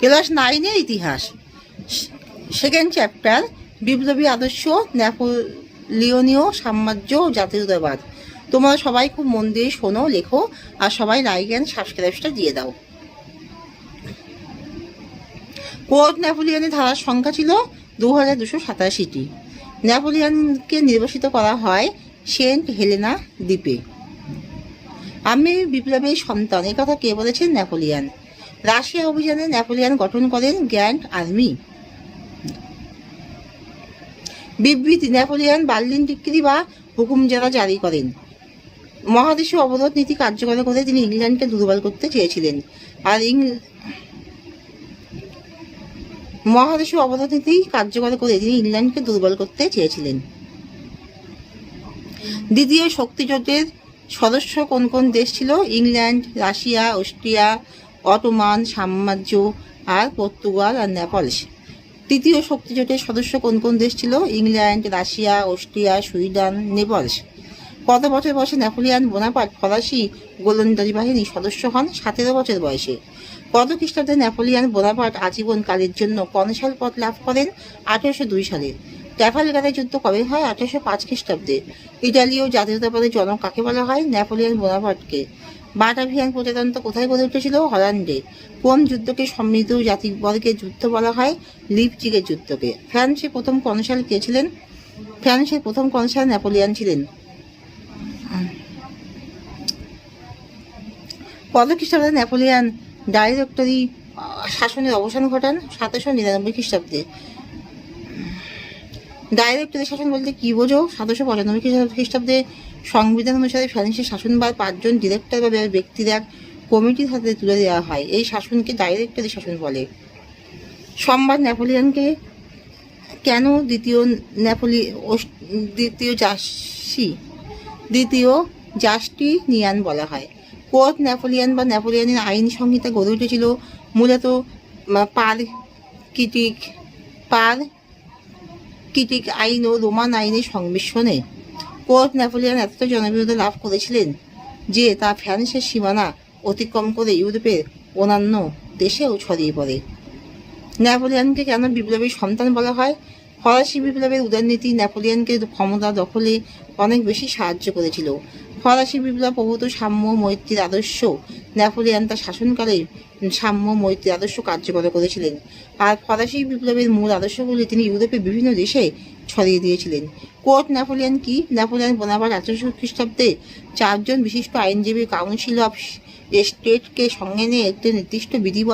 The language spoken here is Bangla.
ক্লাস 9-এর ইতিহাস, সেকেন্ড চ্যাপ্টার, বিপ্লবী আদর্শ, নেপোলিয়নীয় সাম্রাজ্য, জাতীয়তাবাদ। তোমরা সবাই খুব মন দিয়ে শোনো, লেখো, আর সবাই লাইক অ্যান্ড সাবস্ক্রাইবটা দিয়ে দাও। কোর্ট নেপোলিয়নের ধারার সংখ্যা ছিল 2287টি। নেপোলিয়নকে নির্বাসিত করা হয় সেন্ট হেলেনা দ্বীপে। আমি বিপ্লবের সন্তান, এ কথা কে বলেছেন? নেপোলিয়ন। রাশিয়া অভিযানে নেপোলিয়ন গঠন করেন গ্র্যান্ড আর্মি। বিবৃতি, নেপোলিয়ন বার্লিন ডিক্রি বা হুকুমজারা জারি করেন। মহাদেশীয় অবরোধ নীতি কার্যকর করে তিনি ইংল্যান্ডকে দুর্বল করতে চেয়েছিলেন। আর মহাদেশীয় অবরোধ নীতি কার্যকর করে তিনি ইংল্যান্ডকে দুর্বল করতে চেয়েছিলেন। দ্বিতীয় শক্তিজোটের সদস্য কোন কোন দেশ ছিল? ইংল্যান্ড, রাশিয়া, অস্ট্রিয়া, অটোমান সাম্রাজ্য, আর পর্তুগাল আর নেপালস। তৃতীয় শক্তিজোটের সদস্য কোন কোন দেশ ছিল? England, Russia, Austria, Sweden, Naples. কত বছর বয়সে নেপোলিয়ন বোনাপার্ট ফরাসি গোলন্দাজি বাহিনীর সদস্য হন? 17 বছর বয়সে। কত খ্রিস্টাব্দে নেপোলিয়ন বোনাপার্ট আজীবন কালের জন্য কনসাল পদ লাভ করেন? 1802 সালে। ট্রাফালগারের যুদ্ধ কবে হয়? 1805 খ্রিস্টাব্দে। ইটালীয় জাতীয়তাবাদের জনক কাকে বলা হয়? নেপোলিয়ন বোনাপার্টকে। বাটাভিয়ান প্রজাতন্ত্র কোথায় গড়ে উঠেছিল? হল্যান্ডে। কোন যুদ্ধকে সমৃদ্ধ জাতিবর্গের যুদ্ধ বলা হয়? লিপজিগের যুদ্ধকে। ফ্রান্সের প্রথম কনসাল কে ছিলেন? ফ্রান্সের প্রথম কনসাল নেপোলিয়ন ছিলেন। কত খ্রিস্টাব্দে নেপোলিয়ন ডাইরেক্টরি শাসনের অবসান ঘটান? 1799 খ্রিস্টাব্দে। ডাইরেক্টরি শাসন বলতে কি বোঝো? 1795 খ্রিস্টাব্দে সংবিধান অনুসারে ফ্রান্সের শাসনভার 5 জন ডিরেক্টর বা ব্যক্তির এক কমিটির হাতে তুলে দেওয়া হয়। এই শাসনকে ডাইরেক্টরি শাসন বলে। সোমবার নেপোলিয়নকে কেন দ্বিতীয় জাস্টিনিয়ান বলা হয়? কোর্ট নেপোলিয়ন বা নেপোলিয়নের আইন সংহিতা গড়ে উঠেছিল মূলত পারকিটিক আইন ও রোমান আইনের সংমিশ্রণে। কোর্ট নেপোলিয়ন এতটা জনপ্রিয়তা লাভ করেছিলেন যে তা ফ্রান্সের সীমানা অতিক্রম করে ইউরোপের অন্যান্য দেশেও ছড়িয়ে পড়ে। নেপোলিয়নকে কেন বিপ্লবীর সন্তান বলা হয়? ফরাসি বিপ্লবের উদারনীতি নেপোলিয়নকে ক্ষমতা দখলে অনেক বেশি সাহায্য করেছিল। ফরাসি বিপ্লব প্রভূত সাম্য মৈত্রীর আদর্শ। নেপোলিয়ন তার শাসনকালে সাম্য মৈত্রীর আদর্শ কার্যকর করেছিলেন। আর ফরাসি বিপ্লবের মূল আদর্শগুলি তিনি ইউরোপের বিভিন্ন দেশে ছড়িয়ে দিয়েছিলেন। কোর্ট নেপোলিয়ন কি? নেপোলিয়ন বোনাপার্ট 1800 খ্রিস্টাব্দে 4 জন বিশিষ্ট আইনজীবী কাউন্সিল অফ স্টেটকে সঙ্গে নিয়ে একটি নির্দিষ্ট বিধি